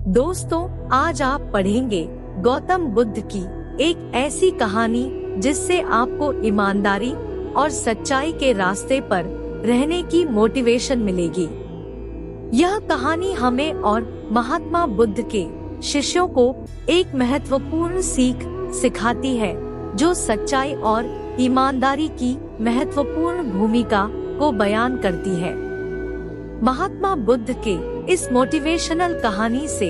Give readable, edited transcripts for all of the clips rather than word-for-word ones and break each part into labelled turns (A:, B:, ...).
A: दोस्तों, आज आप पढ़ेंगे गौतम बुद्ध की एक ऐसी कहानी जिससे आपको ईमानदारी और सच्चाई के रास्ते पर रहने की मोटिवेशन मिलेगी। यह कहानी हमें और महात्मा बुद्ध के शिष्यों को एक महत्वपूर्ण सीख सिखाती है, जो सच्चाई और ईमानदारी की महत्वपूर्ण भूमिका को बयान करती है। महात्मा बुद्ध के इस मोटिवेशनल कहानी से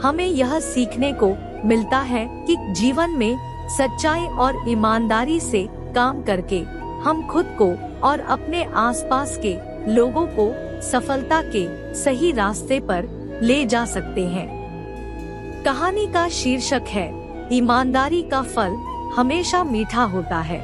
A: हमें यह सीखने को मिलता है कि जीवन में सच्चाई और ईमानदारी से काम करके हम खुद को और अपने आसपास के लोगों को सफलता के सही रास्ते पर ले जा सकते हैं। कहानी का शीर्षक है ईमानदारी का फल हमेशा मीठा होता है।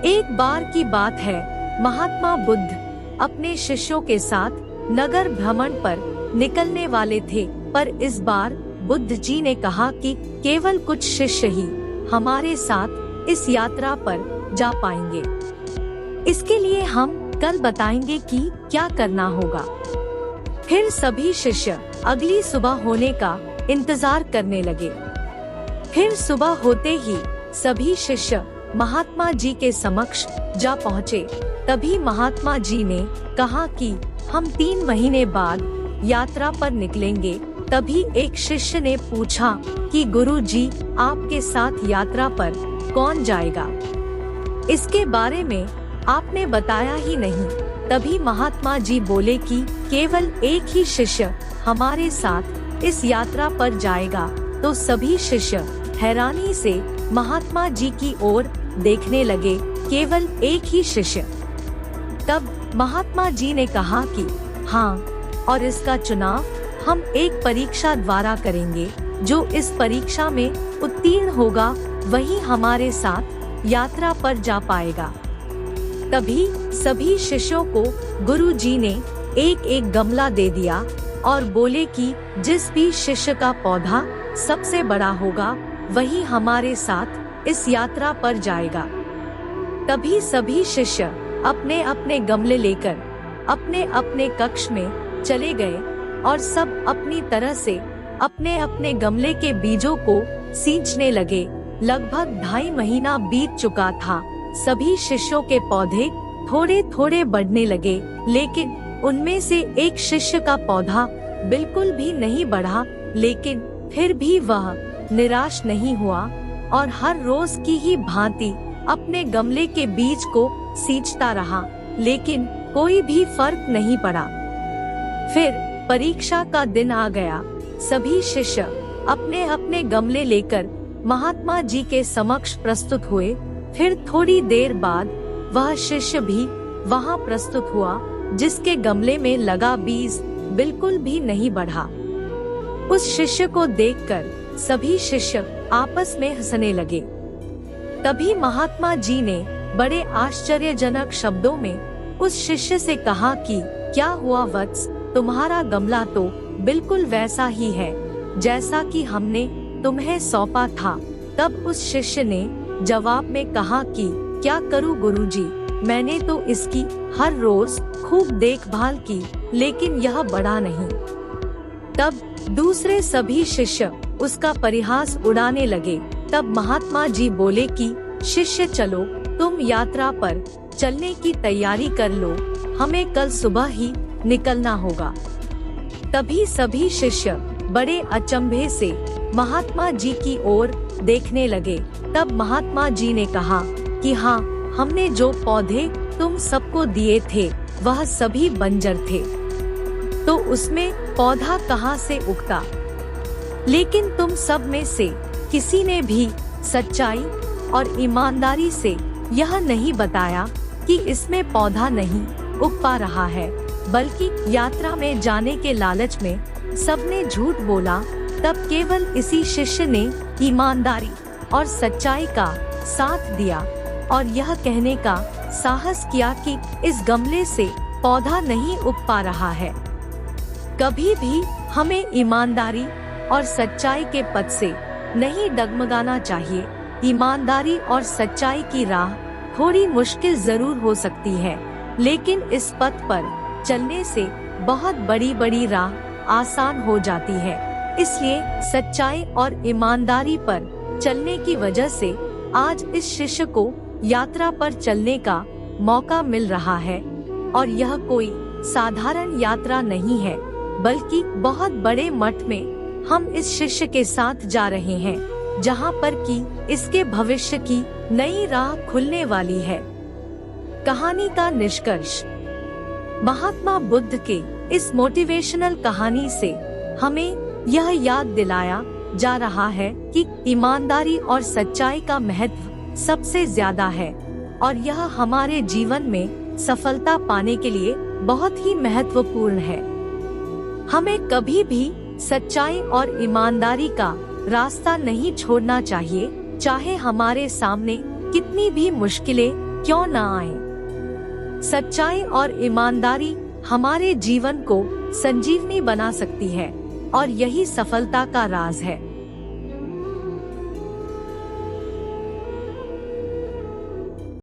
A: एक बार की बात है, महात्मा बुद्ध अपने शिष्यों के साथ नगर भ्रमण पर निकलने वाले थे, पर इस बार बुद्ध जी ने कहा कि केवल कुछ शिष्य ही हमारे साथ इस यात्रा पर जा पाएंगे। इसके लिए हम कल बताएंगे कि क्या करना होगा। फिर सभी शिष्य अगली सुबह होने का इंतजार करने लगे। फिर सुबह होते ही सभी शिष्य महात्मा जी के समक्ष जा पहुँचे। तभी महात्मा जी ने कहा कि हम 3 महीने बाद यात्रा पर निकलेंगे। तभी एक शिष्य ने पूछा कि गुरु जी, आपके साथ यात्रा पर कौन जाएगा? इसके बारे में आपने बताया ही नहीं। तभी महात्मा जी बोले कि केवल एक ही शिष्य हमारे साथ इस यात्रा पर जाएगा। तो सभी शिष्य हैरानी से महात्मा जी की ओर देखने लगे। केवल एक ही शिष्य। तब महात्मा जी ने कहा कि हाँ, और इसका चुनाव हम एक परीक्षा द्वारा करेंगे। जो इस परीक्षा में उत्तीर्ण होगा वही हमारे साथ यात्रा पर जा पाएगा। तभी सभी शिष्यों को गुरु जी ने एक एक गमला दे दिया और बोले कि जिस भी शिष्य का पौधा सबसे बड़ा होगा वही हमारे साथ इस यात्रा पर जाएगा। तभी सभी शिष्य अपने अपने गमले लेकर अपने अपने कक्ष में चले गए और सब अपनी तरह से अपने अपने गमले के बीजों को सींचने लगे। लगभग 2.5 महीना बीत चुका था। सभी शिष्यों के पौधे थोड़े थोड़े बढ़ने लगे, लेकिन उनमें से एक शिष्य का पौधा बिल्कुल भी नहीं बढ़ा। लेकिन फिर भी वह निराश नहीं हुआ और हर रोज की ही भांति अपने गमले के बीज को सींचता रहा, लेकिन कोई भी फर्क नहीं पड़ा। फिर परीक्षा का दिन आ गया। सभी शिष्य अपने अपने गमले लेकर महात्मा जी के समक्ष प्रस्तुत हुए। फिर थोड़ी देर बाद वह शिष्य भी वहां प्रस्तुत हुआ जिसके गमले में लगा बीज बिल्कुल भी नहीं बढ़ा। उस शिष्य को देखकर सभी शिष्य आपस में हंसने लगे। तभी महात्मा जी ने बड़े आश्चर्यजनक शब्दों में उस शिष्य से कहा कि क्या हुआ वत्स, तुम्हारा गमला तो बिल्कुल वैसा ही है जैसा कि हमने तुम्हें सौंपा था। तब उस शिष्य ने जवाब में कहा कि क्या करूं गुरुजी, मैंने तो इसकी हर रोज खूब देखभाल की, लेकिन यह बढ़ा नहीं। तब दूसरे सभी शिष्य उसका परिहास उड़ाने लगे। तब महात्मा जी बोले कि शिष्य, चलो तुम यात्रा पर चलने की तैयारी कर लो, हमें कल सुबह ही निकलना होगा। तभी सभी शिष्य बड़े अचंभे से महात्मा जी की ओर देखने लगे। तब महात्मा जी ने कहा कि हाँ, हमने जो पौधे तुम सबको दिए थे वह सभी बंजर थे, तो उसमें पौधा कहाँ से उगता? लेकिन तुम सब में से किसी ने भी सच्चाई और ईमानदारी से यह नहीं बताया कि इसमें पौधा नहीं उग पा रहा है, बल्कि यात्रा में जाने के लालच में सबने झूठ बोला। तब केवल इसी शिष्य ने ईमानदारी और सच्चाई का साथ दिया और यह कहने का साहस किया कि इस गमले से पौधा नहीं उग पा रहा है। कभी भी हमें ईमानदारी और सच्चाई के पथ से नहीं डगमगाना चाहिए। ईमानदारी और सच्चाई की राह थोड़ी मुश्किल जरूर हो सकती है, लेकिन इस पथ पर चलने से बहुत बड़ी बड़ी राह आसान हो जाती है। इसलिए सच्चाई और ईमानदारी पर चलने की वजह से आज इस शिष्य को यात्रा पर चलने का मौका मिल रहा है। और यह कोई साधारण यात्रा नहीं है, बल्कि बहुत बड़े मठ में हम इस शिष्य के साथ जा रहे हैं, जहां पर कि इसके भविष्य की नई राह खुलने वाली है। कहानी का निष्कर्ष। महात्मा बुद्ध के इस मोटिवेशनल कहानी से हमें यह याद दिलाया जा रहा है कि ईमानदारी और सच्चाई का महत्व सबसे ज्यादा है, और यह हमारे जीवन में सफलता पाने के लिए बहुत ही महत्वपूर्ण है। हमें कभी भी सच्चाई और ईमानदारी का रास्ता नहीं छोड़ना चाहिए, चाहे हमारे सामने कितनी भी मुश्किलें क्यों न आए। सच्चाई और ईमानदारी हमारे जीवन को संजीवनी बना सकती है, और यही सफलता का राज है।